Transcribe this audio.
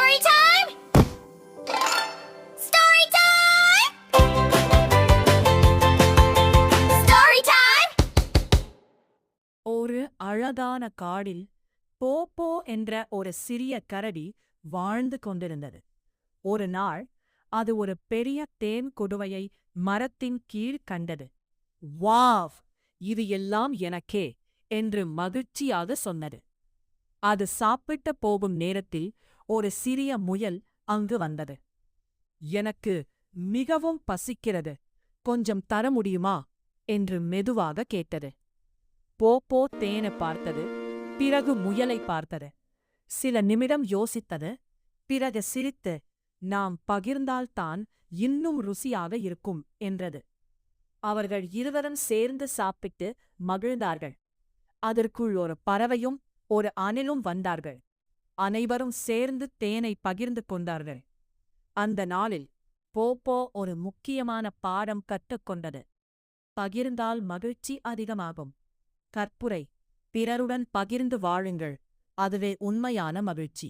Story time! Story time! Story time! ஒரு அழகான காடில் போப்போ என்ற ஒரு சிறிய கரடி வாழ்ந்து கொண்டிருந்தது. ஒரு நாள் அது ஒரு பெரிய தேன் கொடுவையை மரத்தின் கீழ் கண்டது. வாவ், இது எல்லாம் எனக்கே என்று மகிழ்ச்சியாக சொன்னது. அது சாப்பிட்ட போகும் நேரத்தில் ஒரு சிறிய முயல் அங்கு வந்தது. எனக்கு மிகவும் பசிக்கிறது, கொஞ்சம் தர முடியுமா என்று மெதுவாக கேட்டது. போப்போ தேனை பார்த்தது, பிறகு முயலை பார்த்தது. சில நிமிடம் யோசித்தது, பிறகு சிரித்து, நாம் பகிர்ந்தால்தான் இன்னும் ருசியாக இருக்கும் என்றது. அவர்கள் இருவரும் சேர்ந்து சாப்பிட்டு மகிழ்ந்தார்கள். அதற்குள் ஒரு பறவையும் ஒரு அணிலும் வந்தார்கள். அனைவரும் சேர்ந்து தேனை பகிர்ந்து கொண்டார்கள். அந்த நாளில் போப்போ ஒரு முக்கியமான பாடம் கற்றுக்கொண்டது. பகிர்ந்தால் மகிழ்ச்சி அதிகமாகும். கற்புரை, பிறருடன் பகிர்ந்து வாழுங்கள், அதுவே உண்மையான மகிழ்ச்சி.